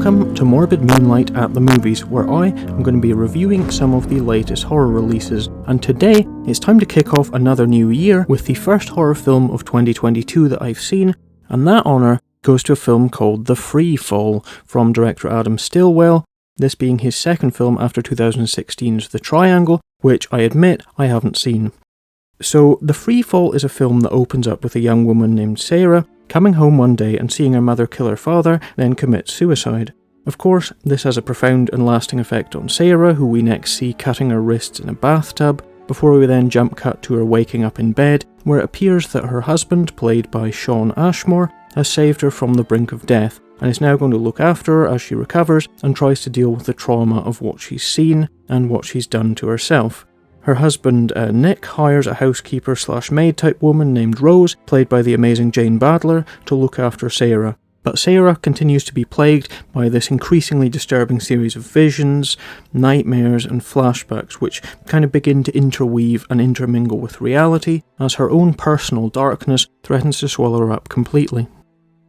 Welcome to Morbid Moonlight at the Movies, where I am going to be reviewing some of the latest horror releases, and today it's time to kick off another new year with the first horror film of 2022 that I've seen, and that honour goes to a film called The Free Fall from director Adam Stillwell, this being his second film after 2016's The Triangle, which I admit I haven't seen. So, The Free Fall is a film that opens up with a young woman named Sarah coming home one day and seeing her mother kill her father, then commit suicide. Of course, this has a profound and lasting effect on Sarah, who we next see cutting her wrists in a bathtub, before we then jump cut to her waking up in bed, where it appears that her husband, played by Shawn Ashmore, has saved her from the brink of death, and is now going to look after her as she recovers and tries to deal with the trauma of what she's seen and what she's done to herself. Her husband, Nick, hires a housekeeper/maid type woman named Rose, played by the amazing Jane Badler, to look after Sarah. But Sarah continues to be plagued by this increasingly disturbing series of visions, nightmares and flashbacks which kind of begin to interweave and intermingle with reality as her own personal darkness threatens to swallow her up completely.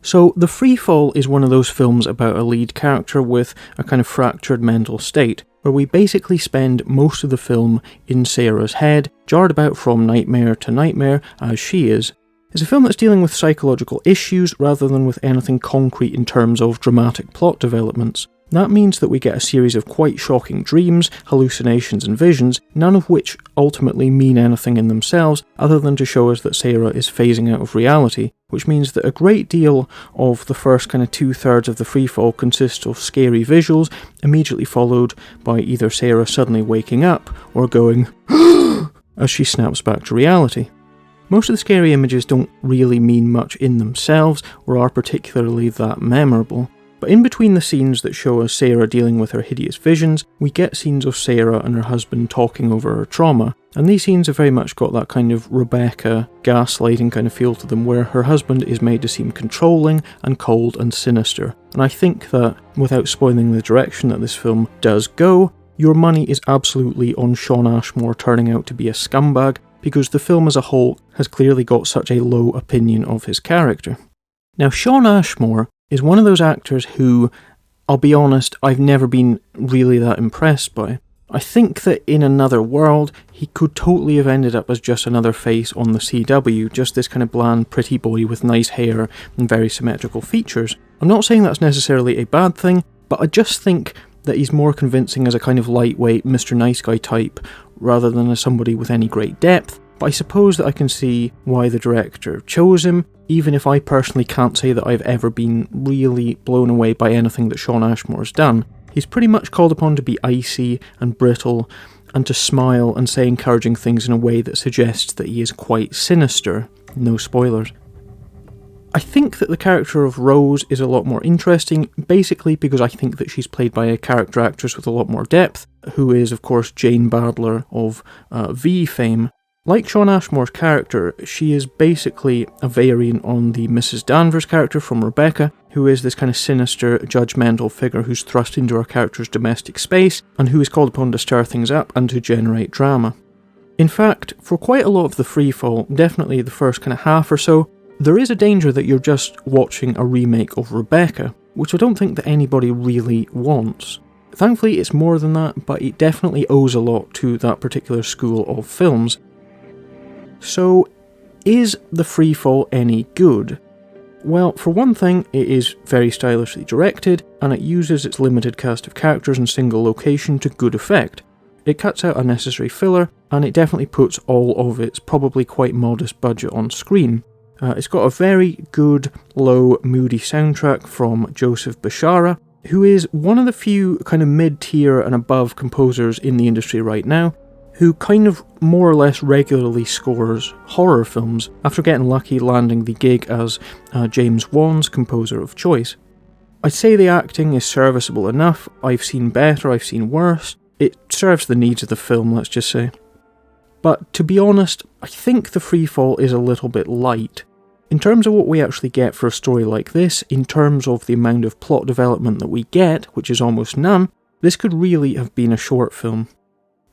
So, The Free Fall is one of those films about a lead character with a kind of fractured mental state, where we basically spend most of the film in Sarah's head, jarred about from nightmare to nightmare as she is. It's a film that's dealing with psychological issues rather than with anything concrete in terms of dramatic plot developments. That means that we get a series of quite shocking dreams, hallucinations and visions, none of which ultimately mean anything in themselves other than to show us that Sarah is phasing out of reality, which means that a great deal of the first kind of 2/3 of the freefall consists of scary visuals, immediately followed by either Sarah suddenly waking up or going as she snaps back to reality. Most of the scary images don't really mean much in themselves or are particularly that memorable. But in between the scenes that show us Sarah dealing with her hideous visions, we get scenes of Sarah and her husband talking over her trauma, and these scenes have very much got that kind of Rebecca gaslighting kind of feel to them, where her husband is made to seem controlling and cold and sinister. And I think that, without spoiling the direction that this film does go, your money is absolutely on Shawn Ashmore turning out to be a scumbag, because the film as a whole has clearly got such a low opinion of his character. Now, Shawn Ashmore is one of those actors who, I'll be honest, I've never been really that impressed by. I think that in another world, he could totally have ended up as just another face on the CW, just this kind of bland, pretty boy with nice hair and very symmetrical features. I'm not saying that's necessarily a bad thing, but I just think that he's more convincing as a kind of lightweight Mr. Nice Guy type, rather than as somebody with any great depth. But I suppose that I can see why the director chose him, even if I personally can't say that I've ever been really blown away by anything that Shawn Ashmore's done. He's pretty much called upon to be icy and brittle, and to smile and say encouraging things in a way that suggests that he is quite sinister. No spoilers. I think that the character of Rose is a lot more interesting, basically because I think that she's played by a character actress with a lot more depth, who is of course Jane Badler of V fame. Like Shawn Ashmore's character, she is basically a variant on the Mrs. Danvers character from Rebecca, who is this kind of sinister, judgmental figure who's thrust into our character's domestic space, and who is called upon to stir things up and to generate drama. In fact, for quite a lot of the freefall, definitely the first kind of half or so, there is a danger that you're just watching a remake of Rebecca, which I don't think that anybody really wants. Thankfully it's more than that, but it definitely owes a lot to that particular school of films. So, is The Free Fall any good? Well, for one thing, it is very stylishly directed, and it uses its limited cast of characters and single location to good effect. It cuts out unnecessary filler, and it definitely puts all of its probably quite modest budget on screen. It's got a very good, low, moody soundtrack from Joseph Bishara, who is one of the few kind of mid-tier and above composers in the industry right now, who kind of more or less regularly scores horror films after getting lucky landing the gig as James Wan's composer of choice. I'd say the acting is serviceable enough. I've seen better, I've seen worse. It serves the needs of the film, let's just say. But to be honest, I think The Free Fall is a little bit light. In terms of what we actually get for a story like this, in terms of the amount of plot development that we get, which is almost none, this could really have been a short film.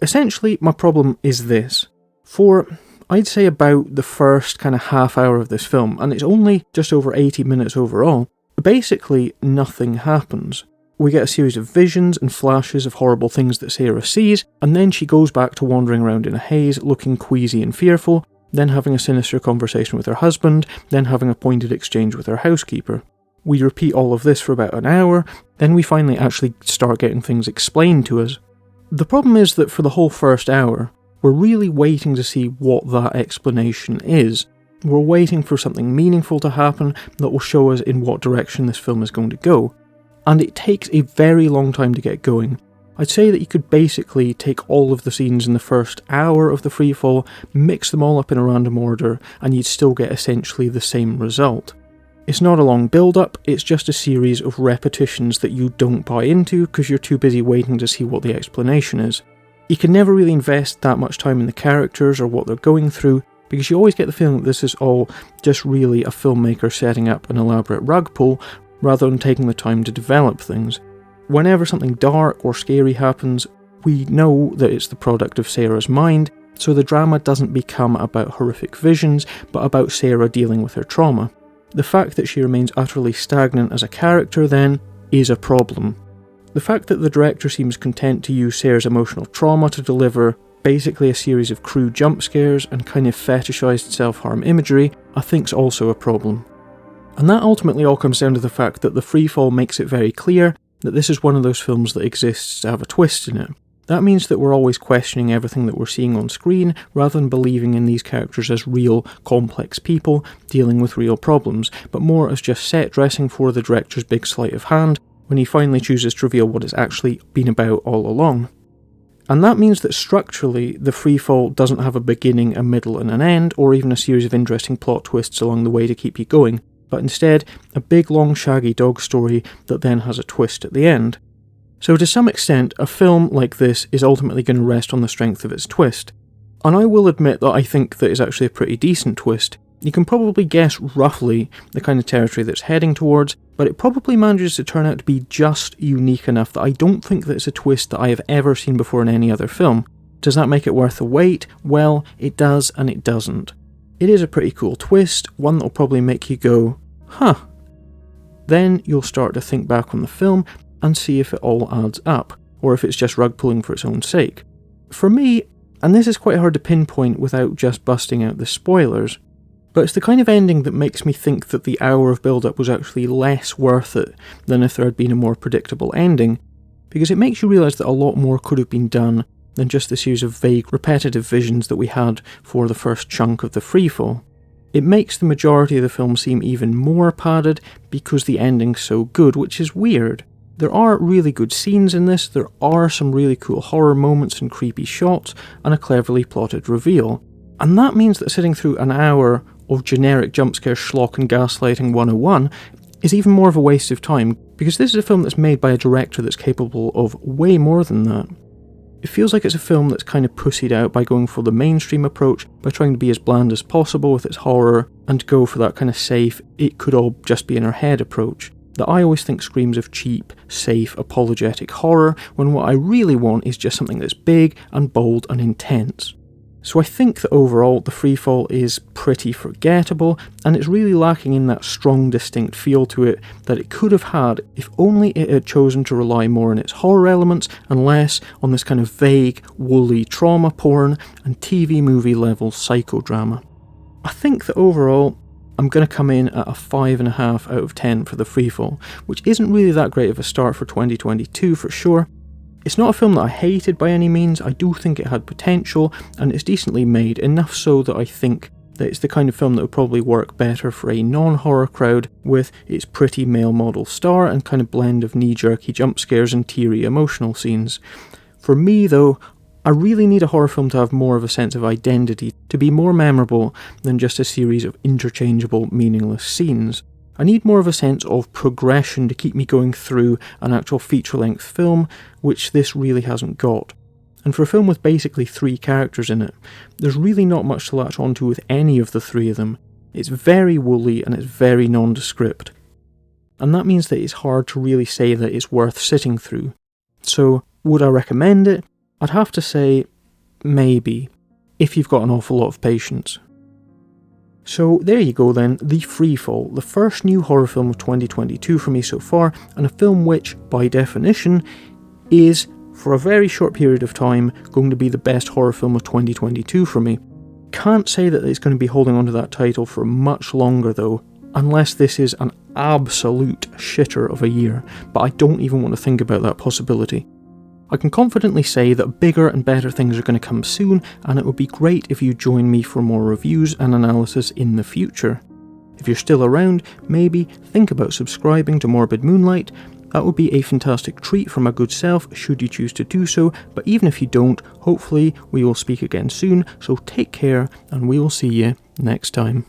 Essentially, my problem is this. For, I'd say about the first kind of half hour of this film, and it's only just over 80 minutes overall, basically nothing happens. We get a series of visions and flashes of horrible things that Sarah sees, and then she goes back to wandering around in a haze, looking queasy and fearful, then having a sinister conversation with her husband, then having a pointed exchange with her housekeeper. We repeat all of this for about an hour, then we finally actually start getting things explained to us. The problem is that for the whole first hour, we're really waiting to see what that explanation is. We're waiting for something meaningful to happen that will show us in what direction this film is going to go. And it takes a very long time to get going. I'd say that you could basically take all of the scenes in the first hour of the freefall, mix them all up in a random order, and you'd still get essentially the same result. It's not a long build-up, it's just a series of repetitions that you don't buy into because you're too busy waiting to see what the explanation is. You can never really invest that much time in the characters or what they're going through, because you always get the feeling that this is all just really a filmmaker setting up an elaborate rug pull, rather than taking the time to develop things. Whenever something dark or scary happens, we know that it's the product of Sarah's mind, so the drama doesn't become about horrific visions, but about Sarah dealing with her trauma. The fact that she remains utterly stagnant as a character, then, is a problem. The fact that the director seems content to use Sarah's emotional trauma to deliver basically a series of crude jump scares and kind of fetishised self-harm imagery, I think's also a problem. And that ultimately all comes down to the fact that the freefall makes it very clear that this is one of those films that exists to have a twist in it. That means that we're always questioning everything that we're seeing on screen, rather than believing in these characters as real, complex people dealing with real problems, but more as just set dressing for the director's big sleight of hand, when he finally chooses to reveal what it's actually been about all along. And that means that structurally, the freefall doesn't have a beginning, a middle and an end, or even a series of interesting plot twists along the way to keep you going, but instead, a big long shaggy dog story that then has a twist at the end. So to some extent, a film like this is ultimately going to rest on the strength of its twist. And I will admit that I think that it's actually a pretty decent twist. You can probably guess roughly the kind of territory that it's heading towards, but it probably manages to turn out to be just unique enough that I don't think that it's a twist that I have ever seen before in any other film. Does that make it worth the wait? Well, it does and it doesn't. It is a pretty cool twist, one that will probably make you go, huh. Then you'll start to think back on the film and see if it all adds up, or if it's just rug pulling for its own sake. For me, and this is quite hard to pinpoint without just busting out the spoilers, but it's the kind of ending that makes me think that the hour of build-up was actually less worth it than if there had been a more predictable ending, because it makes you realise that a lot more could have been done than just the series of vague, repetitive visions that we had for the first chunk of the freefall. It makes the majority of the film seem even more padded because the ending's so good, which is weird. There are really good scenes in this, there are some really cool horror moments and creepy shots, and a cleverly plotted reveal. And that means that sitting through an hour of generic jumpscare schlock and gaslighting 101 is even more of a waste of time, because this is a film that's made by a director that's capable of way more than that. It feels like it's a film that's kind of pussied out by going for the mainstream approach, by trying to be as bland as possible with its horror, and go for that kind of safe, it could all just be in our head approach, that I always think screams of cheap, safe, apologetic horror, when what I really want is just something that's big and bold and intense. So I think that overall the freefall is pretty forgettable, and it's really lacking in that strong, distinct feel to it that it could have had if only it had chosen to rely more on its horror elements and less on this kind of vague, woolly trauma porn and TV movie level psychodrama. I think that overall, I'm going to come in at a 5.5 out of 10 for the freefall, which isn't really that great of a start for 2022 for sure. It's not a film that I hated by any means, I do think it had potential, and it's decently made, enough so that I think that it's the kind of film that would probably work better for a non-horror crowd with its pretty male model star and kind of blend of knee-jerky jump scares and teary emotional scenes. For me though, I really need a horror film to have more of a sense of identity, to be more memorable than just a series of interchangeable, meaningless scenes. I need more of a sense of progression to keep me going through an actual feature-length film, which this really hasn't got. And for a film with basically 3 characters in it, there's really not much to latch onto with any of the 3 of them. It's very woolly and it's very nondescript. And that means that it's hard to really say that it's worth sitting through. So, would I recommend it? I'd have to say, maybe, if you've got an awful lot of patience. So there you go then, The Freefall, the first new horror film of 2022 for me so far, and a film which, by definition, is, for a very short period of time, going to be the best horror film of 2022 for me. Can't say that it's going to be holding on to that title for much longer though, unless this is an absolute shitter of a year, but I don't even want to think about that possibility. I can confidently say that bigger and better things are going to come soon, and it would be great if you join me for more reviews and analysis in the future. If you're still around, maybe think about subscribing to Morbid Moonlight. That would be a fantastic treat for my good self should you choose to do so, but even if you don't, hopefully we will speak again soon, so take care and we will see you next time.